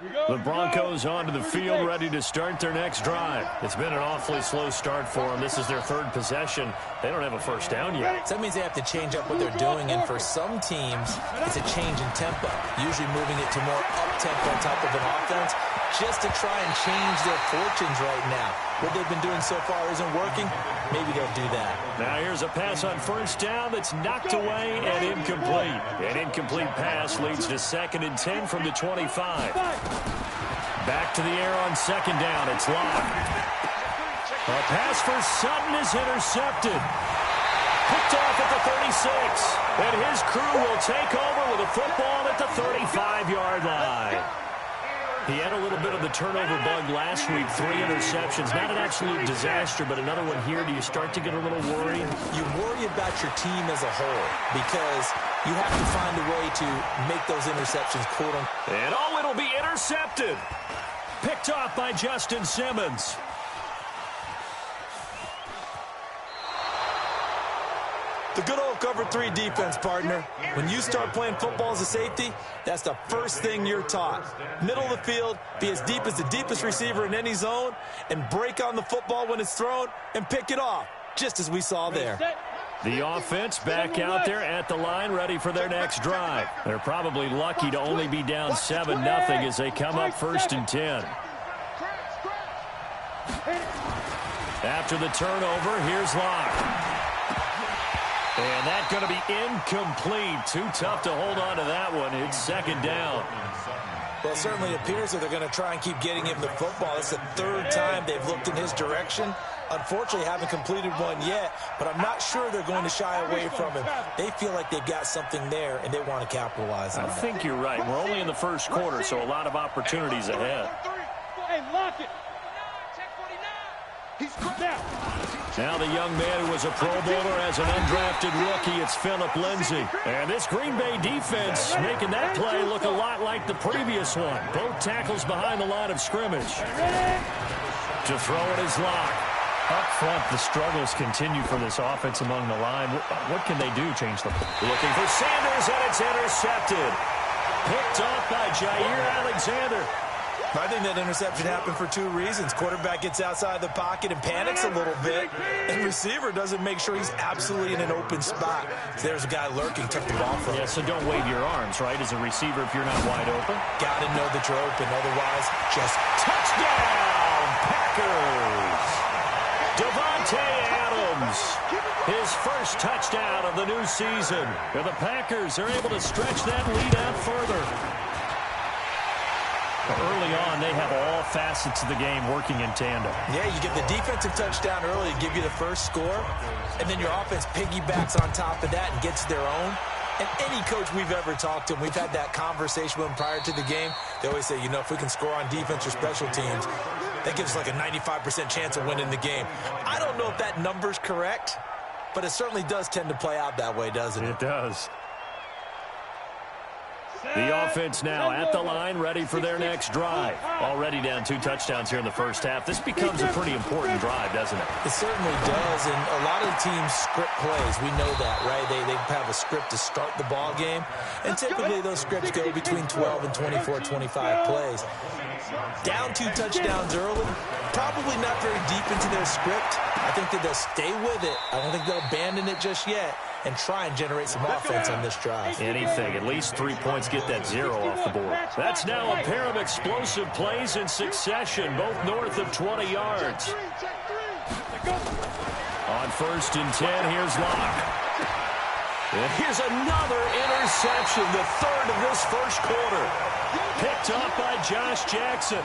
The Broncos onto the field, ready to start their next drive. It's been an awfully slow start for them. This is their third possession. They don't have a first down yet. So that means they have to change up what they're doing, and for some teams, it's a change in tempo, usually moving it to more up-tempo type of an offense, just to try and change their fortunes right now. What they've been doing so far isn't working. Maybe they'll do that. Now here's a pass on first down that's knocked away and incomplete. An incomplete pass leads to 2nd and 10 from the 25. Back to the air on second down. It's Locke. A pass for Sutton is intercepted. Picked off at the 36. And his crew will take over with a football at the 35-yard line. He had a little bit of the turnover bug last week, 3 interceptions. Not an absolute disaster, but another one here. Do you start to get a little worried? You worry about your team as a whole because you have to find a way to make those interceptions, quote-unquote. And it'll be intercepted. Picked off by Justin Simmons. The good old cover 3 defense, partner. When you start playing football as a safety, that's the first thing you're taught. Middle of the field, be as deep as the deepest receiver in any zone, and break on the football when it's thrown and pick it off, just as we saw there. The offense back out there at the line, ready for their next drive. They're probably lucky to only be down 7-0 as they come up 1st and 10. After the turnover, here's Locke. And that's going to be incomplete. Too tough to hold on to that one. It's 2nd down. Well, it certainly appears that they're going to try and keep getting him the football. It's the 3rd time they've looked in his direction. Unfortunately, haven't completed one yet, but I'm not sure they're going to shy away from him. They feel like they've got something there, and they want to capitalize on it. I think you're right. We're only in the first quarter, so a lot of opportunities ahead. Hey, lock it. Now the young man who was a Pro Bowler as an undrafted rookie, it's Phillip Lindsay. And this Green Bay defense making that play look a lot like the previous one. Both tackles behind the line of scrimmage. To throw it is Locke. Up front, the struggles continue for this offense among the line. What can they do? Change the play. Looking for Sanders, and it's intercepted. Picked off by Jair Alexander. I think that interception happened for 2 reasons. Quarterback gets outside the pocket and panics a little bit, and receiver doesn't make sure he's absolutely in an open spot. So there's a guy lurking, took the ball from him. Yeah, so don't wave your arms, right, as a receiver if you're not wide open. Got to know that you're open, otherwise just touchdown, Packers! Devontae Adams, his first touchdown of the new season. And the Packers are able to stretch that lead out further. Early on, they have all facets of the game working in tandem. Yeah, you get the defensive touchdown early to give you the first score, and then your offense piggybacks on top of that and gets their own. And any coach we've ever talked to, and we've had that conversation with them prior to the game, they always say, you know, if we can score on defense or special teams, that gives us like a 95% chance of winning the game. I don't know if that number's correct, but it certainly does tend to play out that way, doesn't it? It does. The offense now at the line, ready for their next drive. Already down 2 touchdowns here in the first half. This becomes a pretty important drive, doesn't it? It certainly does, and a lot of teams script plays. We know that, right? They have a script to start the ball game, and typically those scripts go between 12 and 24, 25 plays. Down 2 touchdowns early, probably not very deep into their script. I think that they'll stay with it. I don't think they'll abandon it just yet and try and generate some offense on this drive. Anything, at least 3 points, get that 0 off the board. That's now a pair of explosive plays in succession, both north of 20 yards. On 1st and 10, here's Locke. And here's another interception, the 3rd of this first quarter. Picked up by Josh Jackson.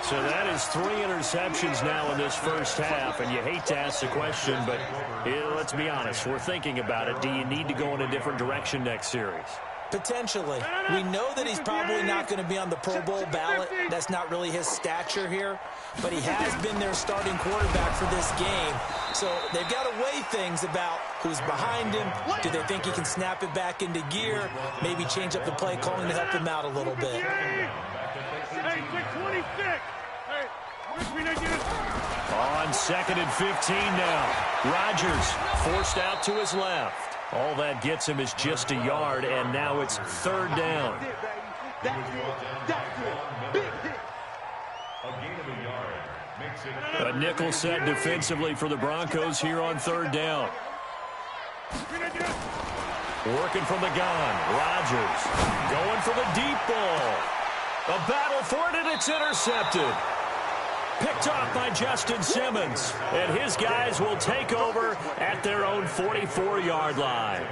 So that is 3 interceptions now in this first half, and you hate to ask the question, but let's be honest, we're thinking about it. Do you need to go in a different direction next series? Potentially. We know that he's probably not going to be on the Pro Bowl ballot. That's not really his stature here, but he has been their starting quarterback for this game. So they've got to weigh things about who's behind him. Do they think he can snap it back into gear? Maybe change up the play calling to help him out a little bit. Hey, 626. On 2nd and 15 now. Rodgers forced out to his left. All that gets him is just a yard, and now it's 3rd down. That's it. Big hit. A gain of a yard makes it. A nickel set defensively for the Broncos here on third down. Working from the gun. Rodgers going for the deep ball. A battle for it, and it's intercepted. Picked off by Justin Simmons. And his guys will take over at their own 44-yard line.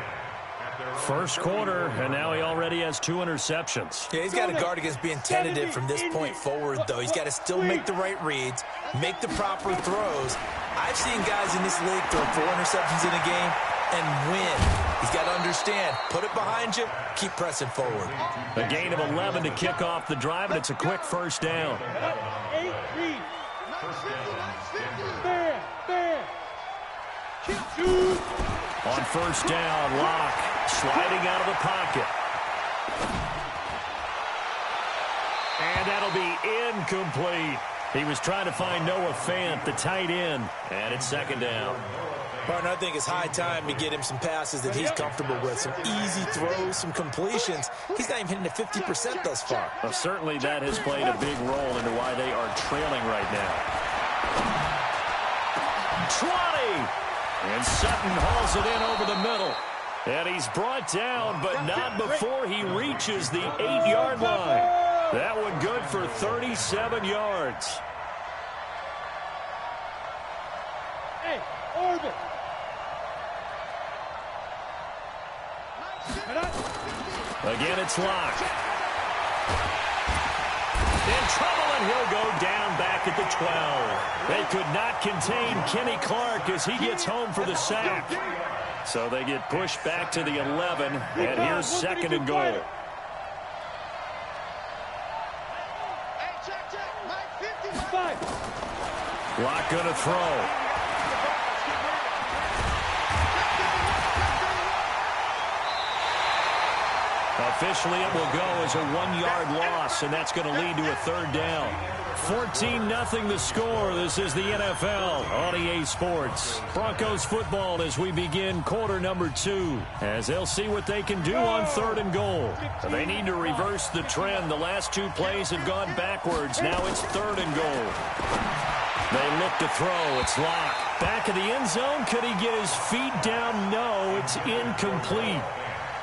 First quarter, and now he already has 2 interceptions. Yeah, he's got to guard against being tentative from this point forward, though. He's got to still make the right reads, make the proper throws. I've seen guys in this league throw 4 interceptions in a game and win. He's got to understand, put it behind you, keep pressing forward. A gain of 11 to kick off the drive, and it's a quick first down. 18. On first down, Locke sliding out of the pocket. And that'll be incomplete. He was trying to find Noah Fant, the tight end, and it's second down. Partner, I think it's high time to get him some passes that he's comfortable with, some easy throws, some completions. He's not even hitting at 50% thus far. Well, certainly that has played a big role into why they are trailing right now. 20! And Sutton hauls it in over the middle. And he's brought down, but not before he reaches the 8-yard line. That one good for 37 yards. Hey, orbit. Again, it's Locke. In trouble, and he'll go down back at the 12. They could not contain Kenny Clark as he gets home for the sack. So they get pushed back to the 11, and here's second and goal. Locke going to throw. Officially, it will go as a 1-yard loss, and that's going to lead to a third down. 14-0 the score. This is the NFL on EA Sports. Broncos football as we begin quarter number 2, as they'll see what they can do on third and goal. They need to reverse the trend. The last 2 plays have gone backwards. Now it's third and goal. They look to throw. It's Locke. Back of the end zone. Could he get his feet down? No, it's incomplete.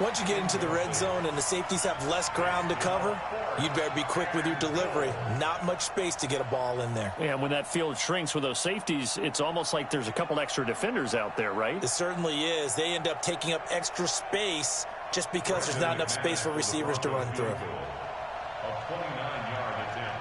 Once you get into the red zone and the safeties have less ground to cover, you'd better be quick with your delivery. Not much space to get a ball in there. Yeah, when that field shrinks with those safeties, it's almost like there's a couple extra defenders out there, right? It certainly is. They end up taking up extra space just because there's not enough space for receivers to run through. A 29-yard attempt.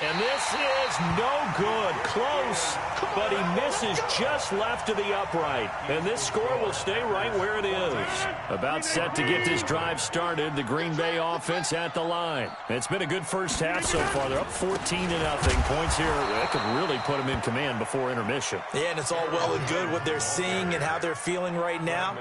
And this is no good. Close, but he misses just left of the upright. And this score will stay right where it is. About set to get this drive started. The Green Bay offense at the line. It's been a good first half so far. They're up 14-0. Points here that could really put them in command before intermission. Yeah, and it's all well and good what they're seeing and how they're feeling right now.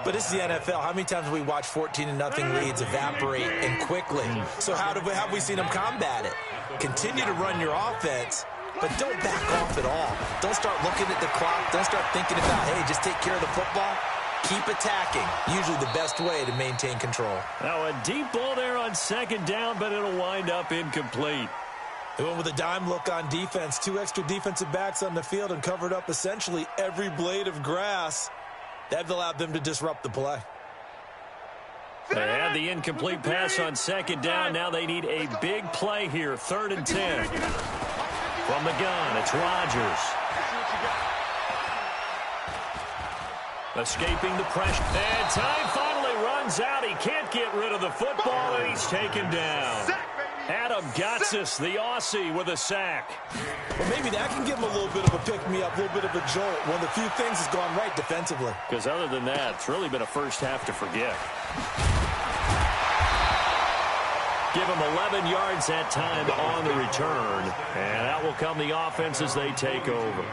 But this is the NFL. How many times have we watched 14-0 leads evaporate and quickly? So how have we seen them combat it? Continue to run your offense, but don't back off at all. Don't start looking at the clock. Don't start thinking about, hey, just take care of the football. Keep attacking. Usually the best way to maintain control. Now a deep ball there on second down, but it'll wind up incomplete. They went with a dime look on defense. 2 extra defensive backs on the field and covered up essentially every blade of grass. That allowed them to disrupt the play. They had the incomplete pass on second down. Now they need a big play here. 3rd and 10. From the gun, it's Rodgers. Escaping the pressure. And time finally runs out. He can't get rid of the football, and he's taken down. Adam Gotsis, the Aussie, with a sack. Well, maybe that can give him a little bit of a pick-me-up, a little bit of a jolt. One of the few things has gone right defensively. Because other than that, it's really been a first half to forget. Give him 11 yards that time on the return. And out will come the offense as they take over.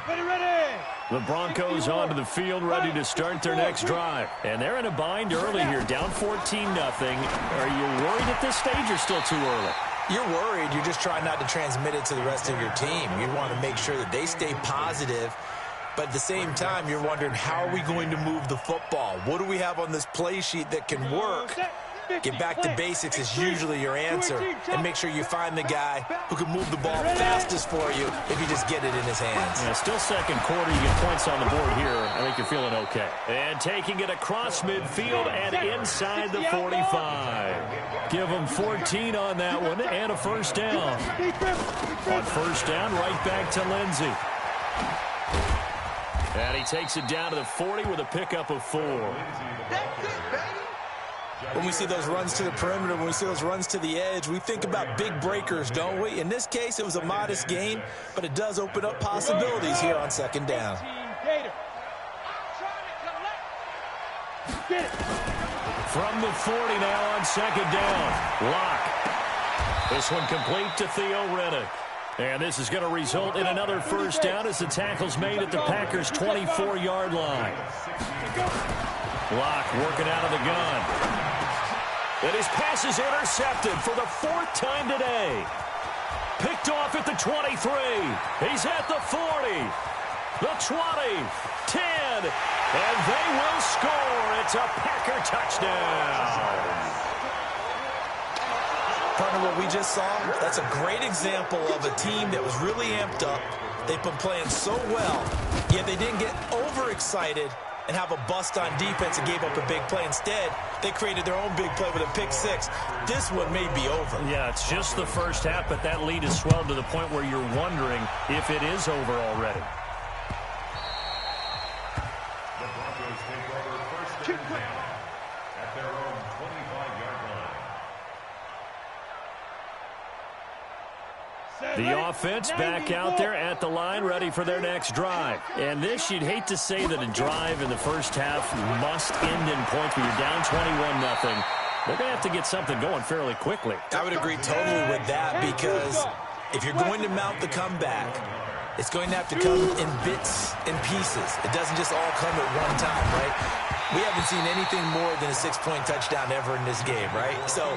Ready. The Broncos onto the field, ready to start their next drive. And they're in a bind early here, down 14-0. Are you worried at this stage or still too early? You're worried. You're just trying not to transmit it to the rest of your team. You want to make sure that they stay positive. But at the same time, you're wondering, how are we going to move the football? What do we have on this play sheet that can work? Get back to basics is usually your answer. And make sure you find the guy who can move the ball fastest for you if you just get it in his hands. Yeah, still second quarter. You get points on the board here. I think you're feeling okay. And taking it across midfield and inside the 45. Give them 14 on that one and a first down. On first down, right back to Lindsey. And he takes it down to the 40 with a pickup of 4. When we see those runs to the perimeter, when we see those runs to the edge, we think about big breakers, don't we? In this case, it was a modest gain, but it does open up possibilities here on second down. From the 40 now on second down. Lock. This one complete to Theo Reddick. And this is going to result in another first down as the tackle's made at the Packers' 24-yard line. Lock working out of the gun. And his pass is intercepted for the 4th time today. Picked off at the 23. He's at the 40. The 20. 10. And they will score. It's a Packer touchdown. Partner, what we just saw, that's a great example of a team that was really amped up. They've been playing so well, yet they didn't get overexcited and have a bust on defense and gave up a big play. Instead, they created their own big play with a pick 6. This one may be over. Yeah, it's just the first half, but that lead has swelled to the point where you're wondering if it is over already. The Broncos take over first and 10 at their own 25-yard line. The offense back out there at the line, ready for their next drive. And this, you'd hate to say that a drive in the first half must end in points when you're down 21-0. They're going to have to get something going fairly quickly. I would agree totally with that, because if you're going to mount the comeback, it's going to have to come in bits and pieces. It doesn't just all come at one time, right? We haven't seen anything more than a 6-point touchdown ever in this game, right? So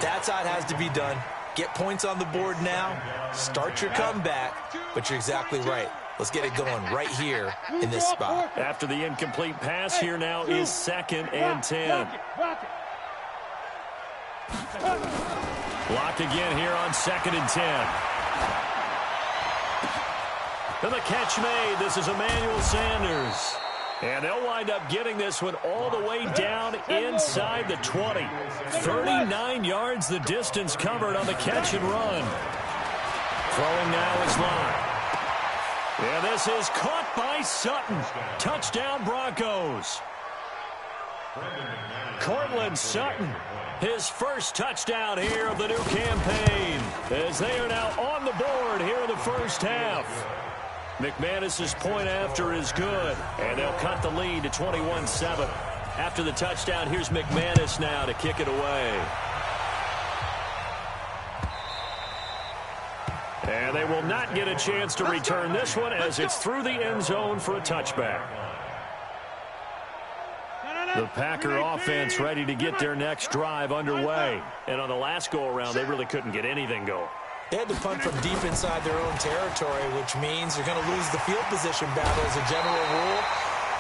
that's how it has to be done. Get points on the board now, start your comeback, but you're exactly right. Let's get it going right here in this spot. After the incomplete pass, here now is 2nd and 10. Lock again here on 2nd and 10. And the catch made. This is Emmanuel Sanders. And they'll wind up getting this one all the way down inside the 20. 39 yards the distance covered on the catch and run. Throwing now is Locke. And this is caught by Sutton. Touchdown Broncos. Cortland Sutton, his first touchdown here of the new campaign, as they are now on the board here in the first half. McManus's point after is good, and they'll cut the lead to 21-7. After the touchdown, here's McManus now to kick it away. And they will not get a chance to return this one as it's through the end zone for a touchback. The Packer offense ready to get their next drive underway. And on the last go-around, they really couldn't get anything going. They had to punt from deep inside their own territory, which means they're going to lose the field position battle as a general rule.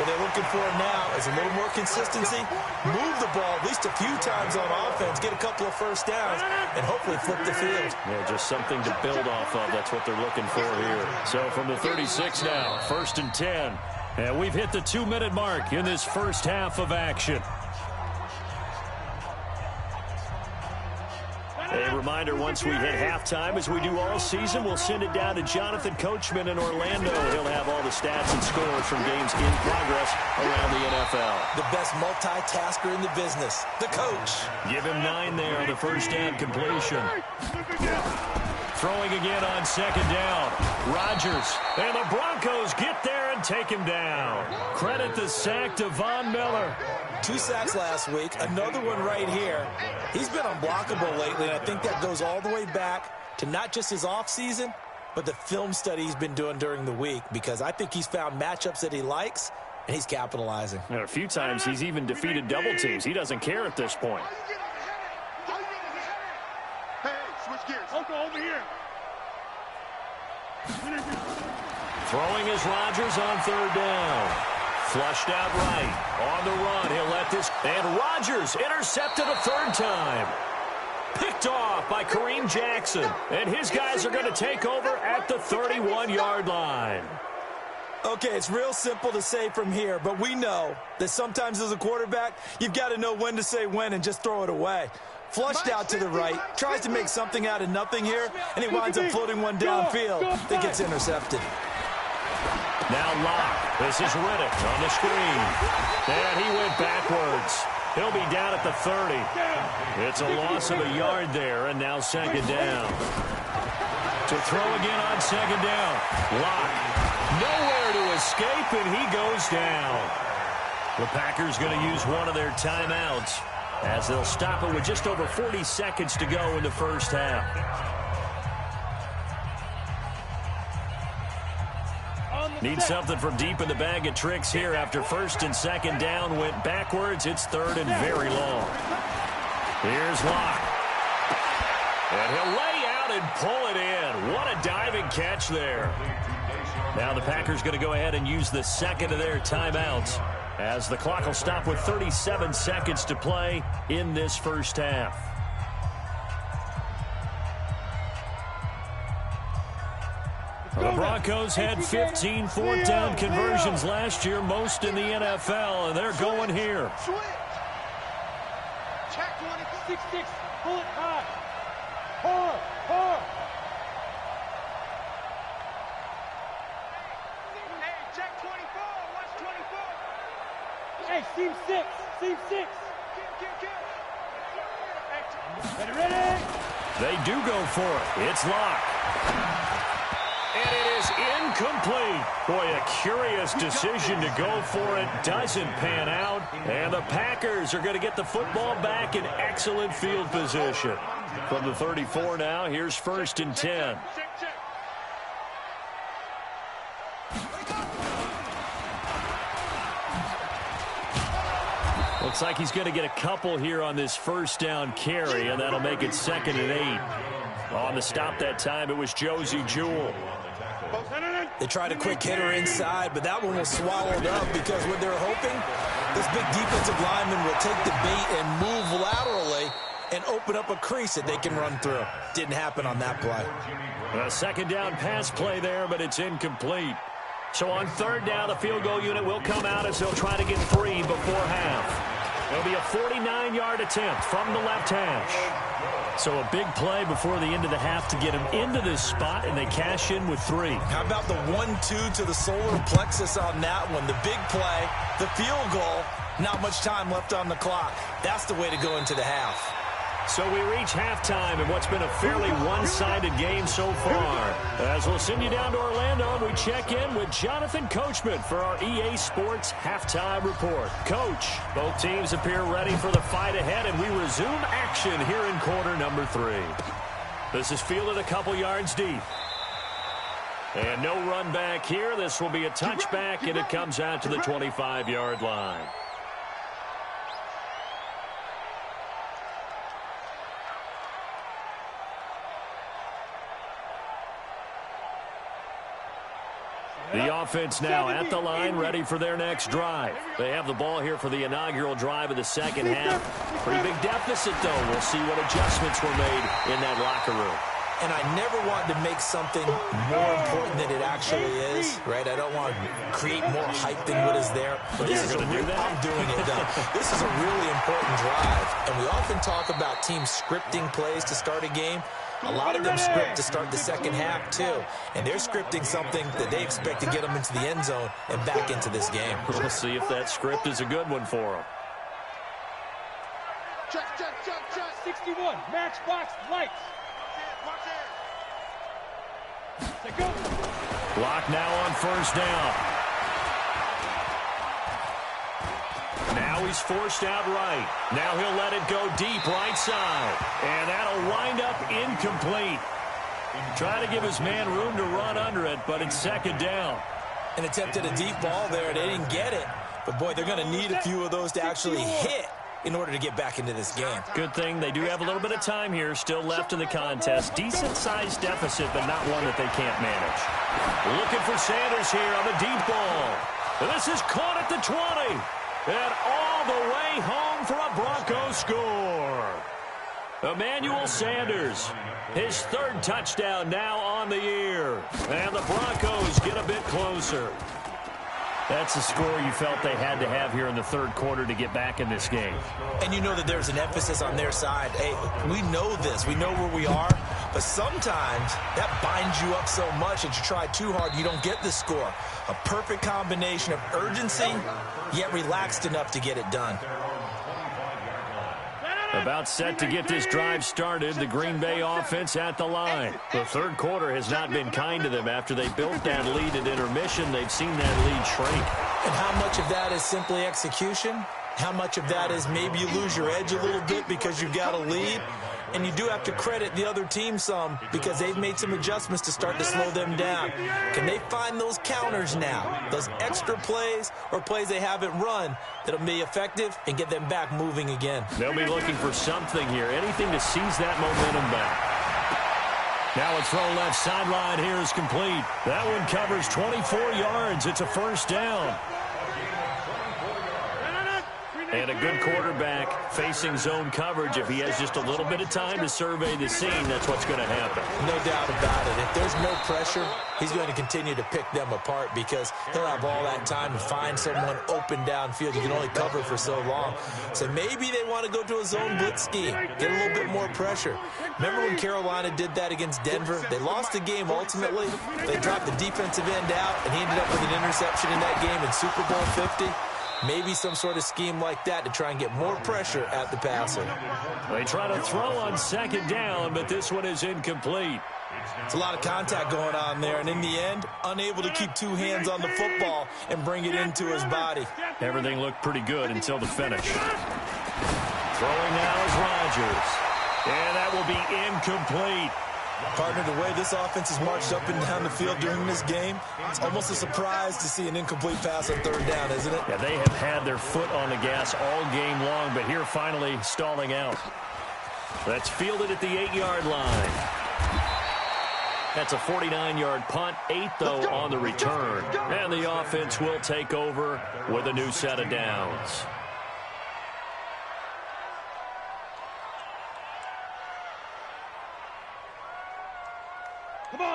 What they're looking for now is a little more consistency, move the ball at least a few times on offense, get a couple of first downs, and hopefully flip the field. Yeah, just something to build off of. That's what they're looking for here. So from the 36 now, 1st and 10. And we've hit the 2-minute mark in this first half of action. A reminder, once we hit halftime, as we do all season, we'll send it down to Jonathan Coachman in Orlando. He'll have all the stats and scores from games in progress around the NFL. The best multitasker in the business, the coach. Give him 9 there on the first down completion. Throwing again on 2nd down. Rodgers. And the Broncos get there and take him down. Credit the sack to Von Miller. 2 sacks last week, another one right here. He's been unblockable lately, and I think that goes all the way back to not just his offseason, but the film study he's been doing during the week, because I think he's found matchups that he likes, and he's capitalizing. And a few times he's even defeated double teams. He doesn't care at this point. Hey, switch gears. Okay, over here. Throwing is Rodgers on third down. Flushed out right. On the run, he'll let this. And Rodgers intercepted a third time. Picked off by Kareem Jackson. And his guys are going to take over at the 31-yard line. Okay, it's real simple to say from here, but we know that sometimes as a quarterback, you've got to know when to say when and just throw it away. Flushed out to the right, tries to make something out of nothing here, and he winds up floating one downfield that gets intercepted. Now Locke. This is Riddick on the screen. And he went backwards. He'll be down at the 30. It's a loss of a yard there, and now second down. To throw again on second down. Locke. Nowhere to escape, and he goes down. The Packers going to use one of their timeouts as they'll stop it with just over 40 seconds to go in the first half. Need something from deep in the bag of tricks here after first and second down went backwards. It's third and very long. Here's Locke. And he'll lay out and pull it in. What a diving catch there. Now the Packers going to go ahead and use the second of their timeouts as the clock will stop with 37 seconds to play in this first half. The Broncos had 15 fourth down conversions last year, most in the NFL, and they're going here. Check 6-6. Pull it high. Hard. Hey, check 24. Watch 24. Hey, seam 6. Ready? They do go for it. It's Locke. And it is incomplete. Boy, a curious decision to go for it. Doesn't pan out. And the Packers are going to get the football back in excellent field position. From the 34 now, here's first and 10. Looks like he's going to get a couple here on this first down carry, and that'll make it second and 8. On the stop that time, it was Josie Jewell. They tried a quick hitter inside, but that one was swallowed up because what they're hoping, this big defensive lineman will take the bait and move laterally and open up a crease that they can run through. Didn't happen on that play. A second down pass play there, but it's incomplete. So on third down, the field goal unit will come out as they'll try to get 3 before half. It'll be a 49-yard attempt from the left hash. So a big play before the end of the half to get him into this spot, and they cash in with 3. How about the 1-2 to the solar plexus on that one? The big play, the field goal, not much time left on the clock. That's the way to go into the half. So we reach halftime in what's been a fairly one-sided game so far. As we'll send you down to Orlando, and we check in with Jonathan Coachman for our EA Sports Halftime Report. Coach, both teams appear ready for the fight ahead, and we resume action here in quarter number 3. This is fielded a couple yards deep. And no run back here. This will be a touchback, and it comes out to the 25-yard line. The offense now at the line, ready for their next drive. They have the ball here for the inaugural drive of the second half. Pretty big deficit, though. We'll see what adjustments were made in that locker room. And I never want to make something more important than it actually is, right? I don't want to create more hype than what is there. But this is I'm doing it. This is a really important drive. And we often talk about teams scripting plays to start a game. A lot of them script to start the second half, too. And they're scripting something that they expect to get them into the end zone and back into this game. We'll see if that script is a good one for them. Check. 61. Matchbox lights. Go. Block now on first down. Now he's forced out right. Now he'll let it go deep right side. And that'll wind up incomplete. Trying to give his man room to run under it, but it's second down. And attempted a deep ball there. They didn't get it. But, boy, they're going to need a few of those to actually hit in order to get back into this game. Good thing they do have a little bit of time here still left in the contest. Decent-sized deficit, but not one that they can't manage. Looking for Sanders here on the deep ball. This is caught at the 20. And all the way home for a Broncos score. Emmanuel Sanders, his third touchdown now on the year. And the Broncos get a bit closer. That's a score you felt they had to have here in the third quarter to get back in this game. And you know that there's an emphasis on their side. Hey, we know this. We know where we are. But sometimes that binds you up so much that you try too hard, you don't get the score. A perfect combination of urgency, yet relaxed enough to get it done. About set to get this drive started, the Green Bay offense at the line. The third quarter has not been kind to them. After they built that lead at intermission, they've seen that lead shrink. And how much of that is simply execution? How much of that is maybe you lose your edge a little bit because you've got a lead? And you do have to credit the other team some because they've made some adjustments to start to slow them down. Can they find those counters now, those extra plays or plays they haven't run that'll be effective and get them back moving again? They'll be looking for something here, anything to seize that momentum back. Now a throw left sideline here is complete. That one covers 24 yards. It's a first down. And a good quarterback facing zone coverage. If he has just a little bit of time to survey the scene, that's what's going to happen. No doubt about it. If there's no pressure, he's going to continue to pick them apart because he'll have all that time to find someone open downfield. You can only cover for so long. So maybe they want to go to a zone blitz scheme, get a little bit more pressure. Remember when Carolina did that against Denver? They lost the game ultimately. They dropped the defensive end out, and he ended up with an interception in that game in Super Bowl 50. Maybe some sort of scheme like that to try and get more pressure at the passer. They try to throw on second down, but this one is incomplete. It's a lot of contact going on there, and in the end, unable to keep two hands on the football and bring it into his body. Everything looked pretty good until the finish. Throwing now is Rodgers. And that will be incomplete. Partner, the way this offense has marched up and down the field during this game, it's almost a surprise to see an incomplete pass on third down, isn't it? Yeah, they have had their foot on the gas all game long, but here finally stalling out. That's fielded at the 8-yard line. That's a 49-yard punt, 8 though on the return. And the offense will take over with a new set of downs.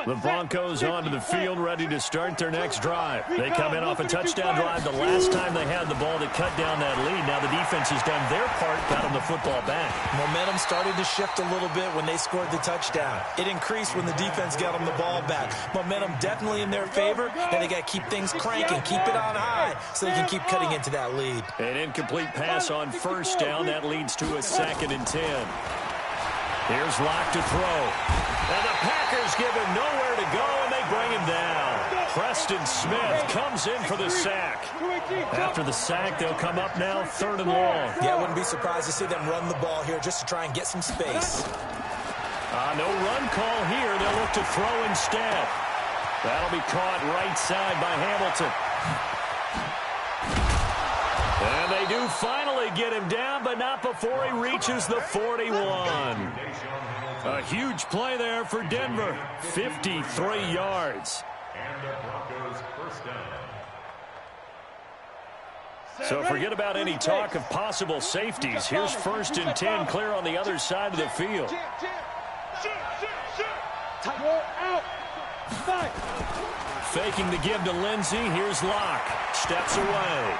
The Broncos onto the field, ready to start their next drive. They come in off a touchdown drive the last time they had the ball to cut down that lead. Now the defense has done their part, got them the football back. Momentum started to shift a little bit when they scored the touchdown. It increased when the defense got them the ball back. Momentum definitely in their favor, and they got to keep things cranking, keep it on high so they can keep cutting into that lead. An incomplete pass on first down. That leads to a 2nd and 10. Here's Locke to throw. And the Packers give him nowhere to go, and they bring him down. Preston Smith comes in for the sack. After the sack, they'll come up now 3rd and long. Yeah, I wouldn't be surprised to see them run the ball here just to try and get some space. No run call here. They'll look to throw instead. That'll be caught right side by Hamilton. And they do finally get him down, but not before he reaches the 41. A huge play there for Denver. 53 yards. And the Broncos first down. So forget about any talk of possible safeties. Here's 1st and 10, clear on the other side of the field. Faking the give to Lindsey. Here's Locke. Steps away.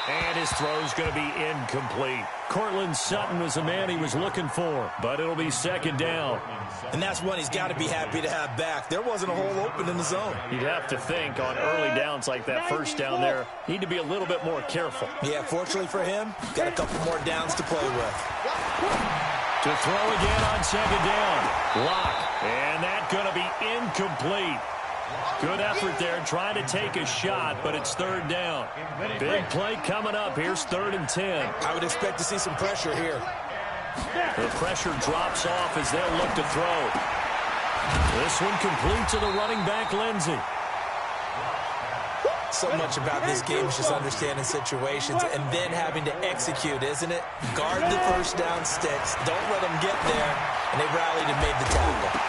And his throw's going to be incomplete. Cortland Sutton was the man he was looking for, but it'll be 2nd down. And that's one he's got to be happy to have back. There wasn't a hole open in the zone. You'd have to think on early downs like that first down there, need to be a little bit more careful. Yeah, fortunately for him, got a couple more downs to play with. To throw again on 2nd down. Locke. And that's going to be incomplete. Good effort there, trying to take a shot, but it's 3rd down. Big play coming up. Here's 3rd and 10. I would expect to see some pressure here. The pressure drops off as they'll look to throw. This one complete to the running back, Lindsey. So much about this game is just understanding situations and then having to execute, isn't it? Guard the first down sticks. Don't let them get there. And they rallied and made the tackle.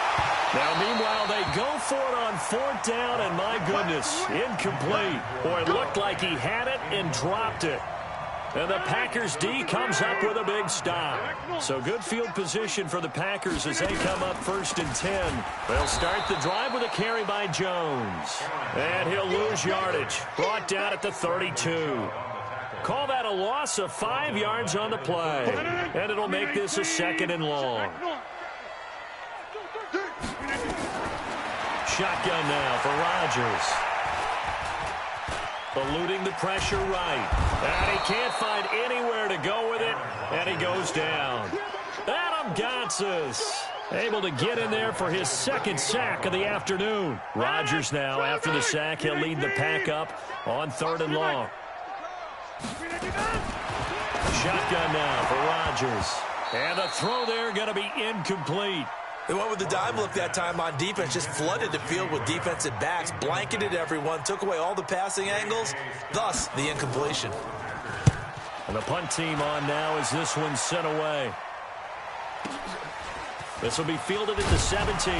Now, meanwhile, they go for it on 4th down, and my goodness, incomplete. Boy, it looked like he had it and dropped it. And the Packers D comes up with a big stop. So good field position for the Packers as they come up 1st and 10. They'll start the drive with a carry by Jones. And he'll lose yardage. Brought down at the 32. Call that a loss of 5 yards on the play. And it'll make this a 2nd and long. Shotgun now for Rodgers. Eluding the pressure right. And he can't find anywhere to go with it. And he goes down. Adam Gotsis able to get in there for his 2nd sack of the afternoon. Rodgers now, after the sack, he'll lead the pack up on 3rd and long. Shotgun now for Rodgers. And the throw there going to be incomplete. They went with the dime look that time on defense, just flooded the field with defensive backs, blanketed everyone, took away all the passing angles, thus the incompletion. And the punt team on now as this one's sent away. This will be fielded at the 17.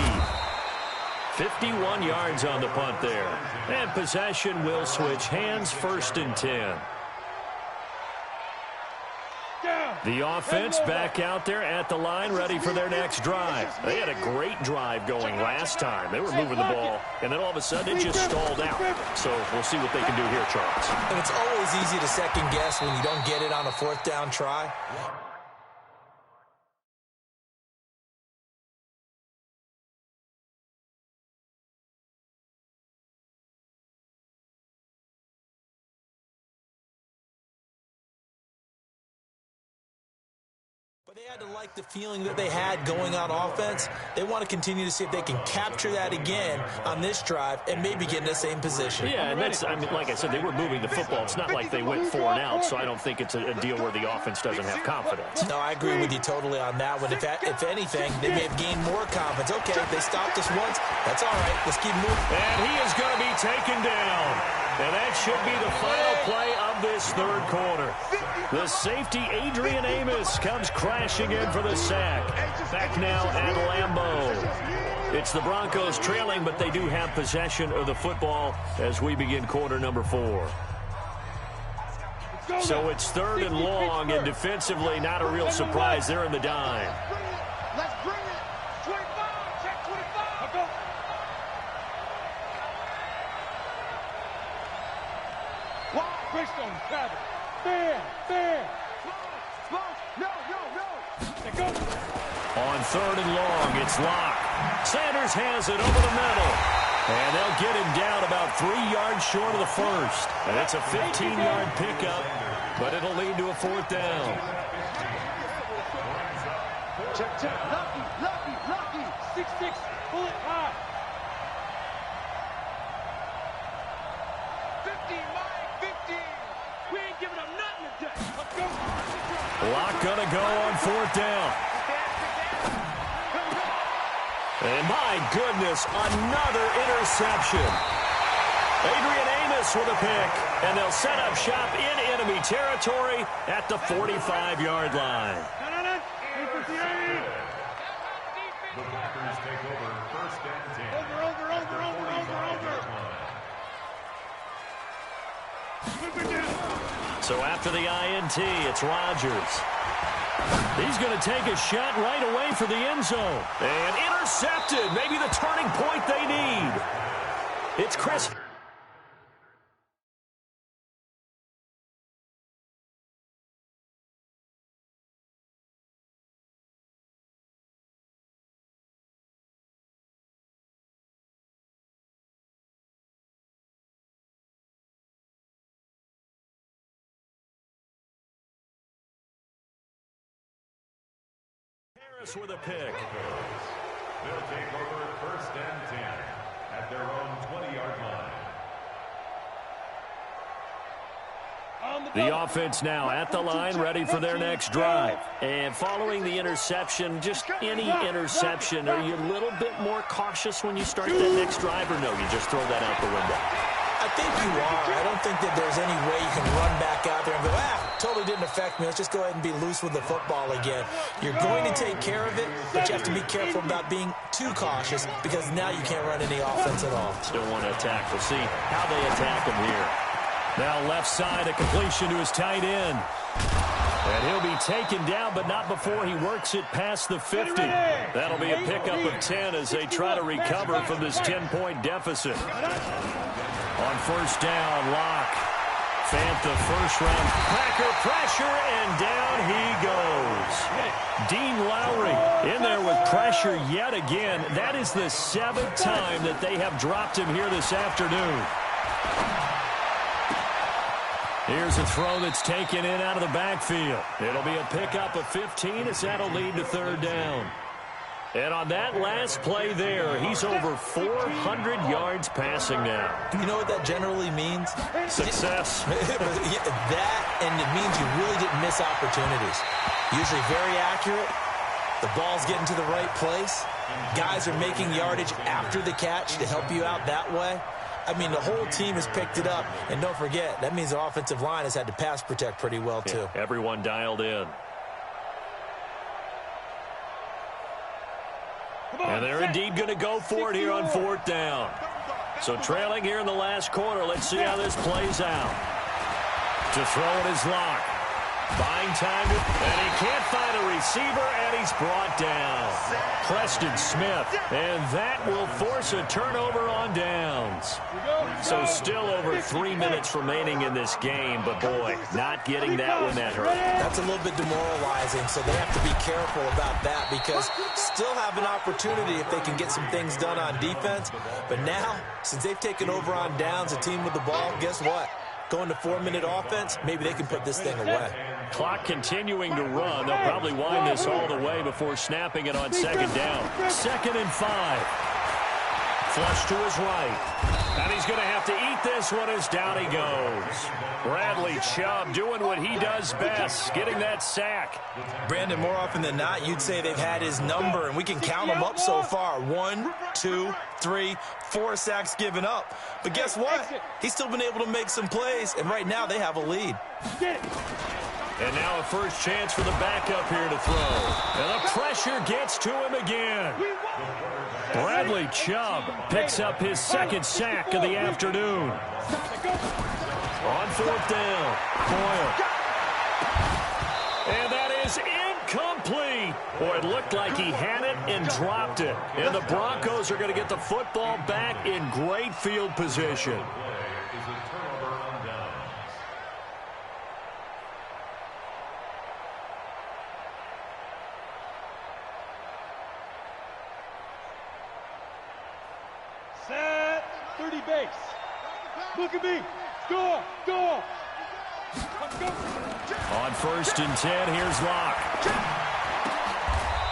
51 yards on the punt there. And possession will switch hands, 1st and 10. The offense back out there at the line, ready for their next drive. They had a great drive going last time. They were moving the ball, and then all of a sudden it just stalled out. So we'll see what they can do here, Charles. And it's always easy to second guess when you don't get it on a 4th down try. But they had to like the feeling that they had going on offense. They want to continue to see if they can capture that again on this drive and maybe get in the same position. Yeah, and that's, I mean, like I said, they were moving the football. It's not like they went 4 and out, so I don't think it's a deal where the offense doesn't have confidence. No, I agree with you totally on that one. If anything, they may have gained more confidence. Okay, they stopped us once. That's all right. Let's keep moving. And he is going to be taken down. And that should be the final play of this 3rd quarter. The safety, Adrian Amos, comes crashing in for the sack. Back now at Lambeau. It's the Broncos trailing, but they do have possession of the football as we begin quarter number 4. So it's 3rd and long, and defensively not a real surprise. They're in the dime. Let's bring it. 25. Check 25. Go. Wow, Christian, Travis. Fair. No. Let go. On 3rd and long, it's Locke. Sanders has it over the middle. And they'll get him down about 3 yards short of the first. And it's a 15-yard pickup, but it'll lead to a 4th down. Check. Lucky. 6'6", pull it high. 15. We ain't giving up nothing today. Let's go. Locke gonna go on 4th down. And my goodness, another interception. Adrian Amos with a pick, and they'll set up shop in enemy territory at the 45-yard line. The Packers take over 1st and 10. So after the INT, it's Rodgers. He's going to take a shot right away for the end zone. And intercepted. Maybe the turning point they need. It's Chris. With a pick. They'll take over 1st and 10 at their own 20-yard line. The offense now at the line, ready for their next drive. And following the interception, just any interception, are you a little bit more cautious when you start that next drive, or no, you just throw that out the window? I think you are. I don't think that there's any way you can run back out there and go, totally didn't affect me. Let's just go ahead and be loose with the football again. You're going to take care of it, but you have to be careful about being too cautious because now you can't run any offense at all. Still want to attack. We'll see how they attack him here. Now left side, a completion to his tight end. And he'll be taken down, but not before he works it past the 50. That'll be a pickup of 10 as they try to recover from this 10-point deficit. On first down, Locke. Fantha first round. Packer pressure, and down he goes. Dean Lowry in there with pressure yet again. That is the 7th time that they have dropped him here this afternoon. Here's a throw that's taken in out of the backfield. It'll be a pickup of 15 as that'll lead to third down. And on that last play there, he's over 400 yards passing now. You know what that generally means? Success. That, and it means you really didn't miss opportunities. Usually very accurate. The ball's getting to the right place. Guys are making yardage after the catch to help you out that way. I mean, the whole team has picked it up. And don't forget, that means the offensive line has had to pass protect pretty well, too. Yeah, everyone dialed in. And they're indeed going to go for it here on fourth down. So trailing here in the last quarter. Let's see how this plays out. To throw it is Locke. Buying time, and he can't find a receiver, and he's brought down. Preston Smith, and that will force a turnover on downs. So still over 3 minutes remaining in this game, but boy, not getting that one that hurt. That's a little bit demoralizing, so they have to be careful about that because still have an opportunity if they can get some things done on defense. But now, since they've taken over on downs, a team with the ball, guess what? Going to 4-minute offense, maybe they can put this thing away. Clock continuing to run. They'll probably wind this all the way before snapping it on second down. 2nd and 5. Flush to his right. And he's going to have to eat this one as down he goes. Bradley Chubb doing what he does best, getting that sack. Brandon, more often than not, you'd say they've had his number, and we can count them up so far. 1, 2, 3, 4 sacks given up. But guess what? He's still been able to make some plays, and right now they have a lead. And now a first chance for the backup here to throw. And the pressure gets to him again. Bradley Chubb picks up his 2nd sack of the afternoon. On fourth down, Boyle. And that is incomplete. Boy, it looked like he had it and dropped it. And the Broncos are going to get the football back in great field position. Set 30 base. Look at me. Score. Score. On 1st and 10, here's Locke.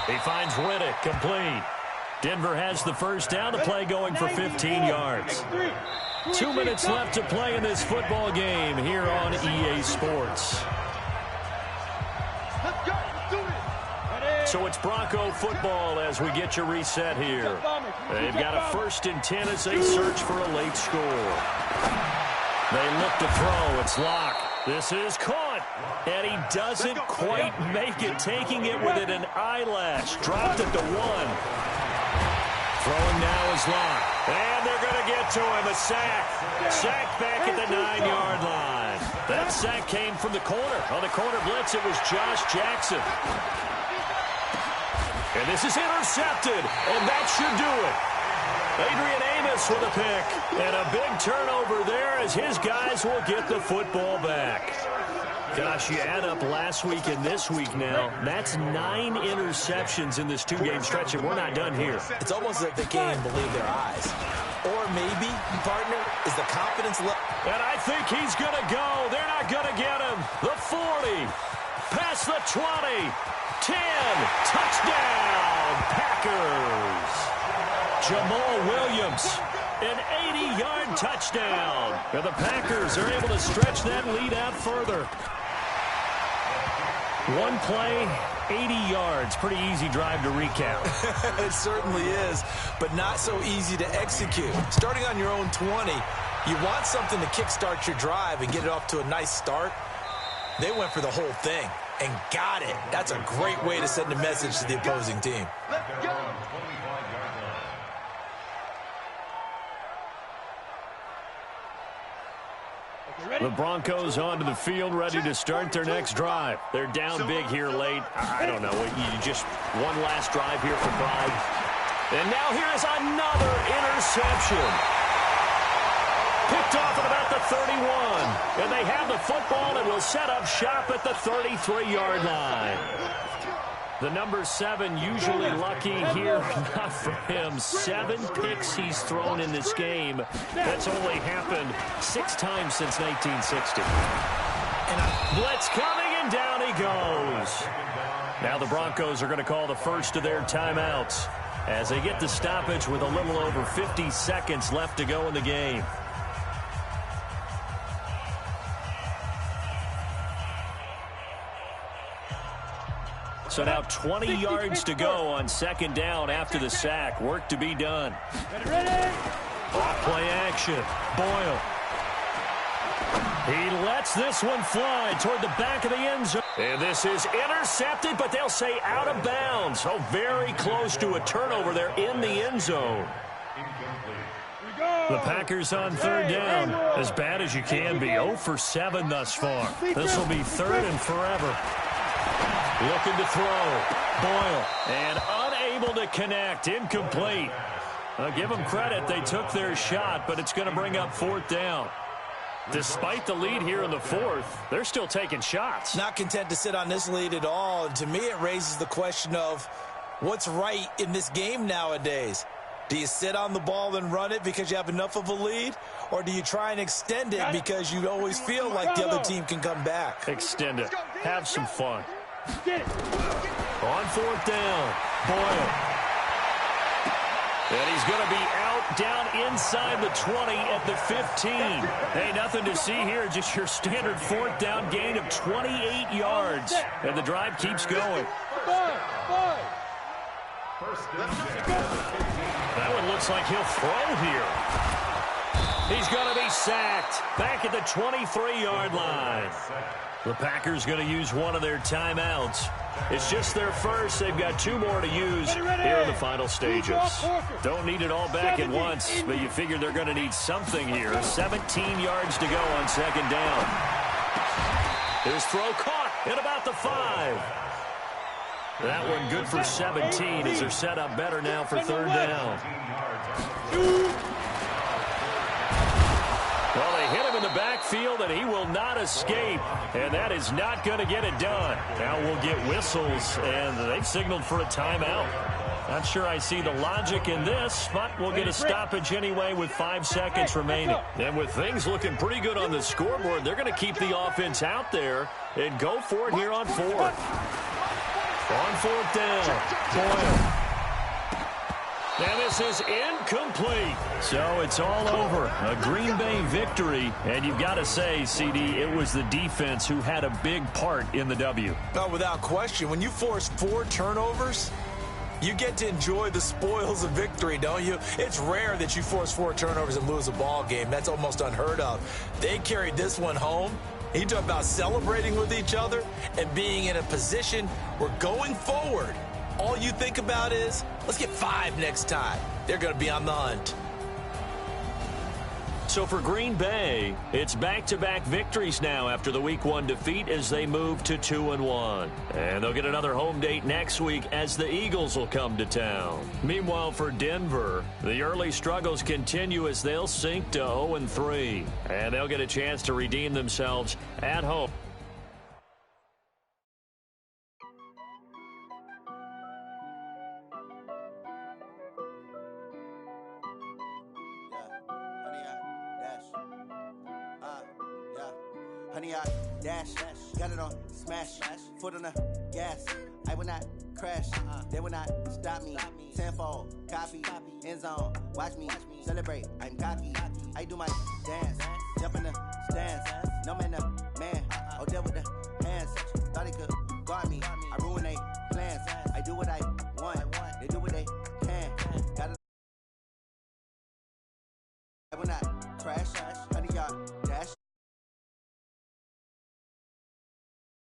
He finds Riddick complete. Denver has the first down. The play going for 15 yards. 2 minutes left to play in this football game here on EA Sports. Let's go. Do it. So it's Bronco football as we get you reset here. They've got a 1st and 10 as they search for a late score. They look to throw. It's Locke. This is caught. And he doesn't quite make it, taking it within an eyelash. Dropped it to 1. Throwing now is Locke. And they're going to get to him. A sack. Sack back at the 9-yard line. That sack came from the corner. On the corner blitz, it was Josh Jackson. And this is intercepted, and that should do it. Adrian Amos with a pick, and a big turnover there as his guys will get the football back. Gosh, you add up last week and this week now, that's 9 interceptions in this 2-game stretch, and we're not done here. It's almost as if they can't even believe their eyes. Or maybe, partner, is the confidence level. And I think he's going to go. They're not going to get him. The 40, past the 20, 10, touchdown, Packers. Jamal Williams, an 80-yard touchdown. And the Packers are able to stretch that lead out further. One play, 80 yards. Pretty easy drive to recap. It certainly is, but not so easy to execute. Starting on your own 20, You want something to kickstart your drive and get it off to a nice start. They went for the whole thing and got it. That's a great way to send a message to the opposing team. Let's go. The Broncos onto the field, ready to start their next drive. They're down big here late. I don't know. You just one last drive here for pride. And now here is another interception. Picked off at about the 31. And they have the football and will set up shop at the 33-yard line. The number 7 usually lucky here. Not for him. 7 picks he's thrown in this game. That's only happened 6 times since 1960. And a blitz coming, and down he goes. Now the Broncos are going to call the first of their timeouts as they get the stoppage with a little over 50 seconds left to go in the game. So now 20 yards to go on second down after the sack. Work to be done. Off play action. Boyle. He lets this one fly toward the back of the end zone. And this is intercepted, but they'll say out of bounds. So very close to a turnover there in the end zone. The Packers on third down. As bad as you can be. 0 for 7 thus far. This will be third and forever. Looking to throw. Boyle. And unable to connect. Incomplete. I'll give them credit. They took their shot, but it's going to bring up fourth down. Despite the lead here in the fourth, they're still taking shots. Not content to sit on this lead at all. And to me, it raises the question of what's right in this game nowadays. Do you sit on the ball and run it because you have enough of a lead? Or do you try and extend it because you always feel like the other team can come back? Extend it. Have some fun. On fourth down, Boyle. And he's going to be out down inside the 20 at the 15. Hey, nothing to see here, just your standard fourth down gain of 28 yards. And the drive keeps going. That one looks like he'll throw here. He's going to be sacked back at the 23-yard line. The Packers going to use one of their timeouts. It's just their first. They've got 2 more to use here in the final stages. Don't need it all back at once, but you figure they're going to need something here. 17 yards to go on second down. His throw caught at about the 5. That one good for 17 as they're set up better now for third down. Well, they hit him in the backfield, and he will not escape. And that is not going to get it done. Now we'll get whistles, and they've signaled for a timeout. Not sure I see the logic in this, but we'll get a stoppage anyway with 5 seconds remaining. And with things looking pretty good on the scoreboard, they're going to keep the offense out there and go for it here on fourth. On fourth down, Boyle. And this is incomplete. So it's all over. A Green Bay victory. And you've got to say, CD, it was the defense who had a big part in the W. Oh, without question. When you force 4 turnovers, you get to enjoy the spoils of victory, don't you? It's rare that you force 4 turnovers and lose a ball game. That's almost unheard of. They carried this one home. He talked about celebrating with each other and being in a position where going forward, all you think about is, let's get 5 next time. They're going to be on the hunt. So for Green Bay, it's back-to-back victories now after the Week 1 defeat as they move to 2-1. And they'll get another home date next week as the Eagles will come to town. Meanwhile, for Denver, the early struggles continue as they'll sink to 0-3. And they'll get a chance to redeem themselves at home. Honey, I dash, got it on smash, foot on the gas. I will not crash, they will not stop me. Tenfold, copy, end zone, watch me celebrate. I'm cocky, I do my dance, jump in the stands. No man, man, oh, there with the hands. Thought he could guard me, I ruin they plans. I do what I want, they do what they can. Got it. I will not crash. got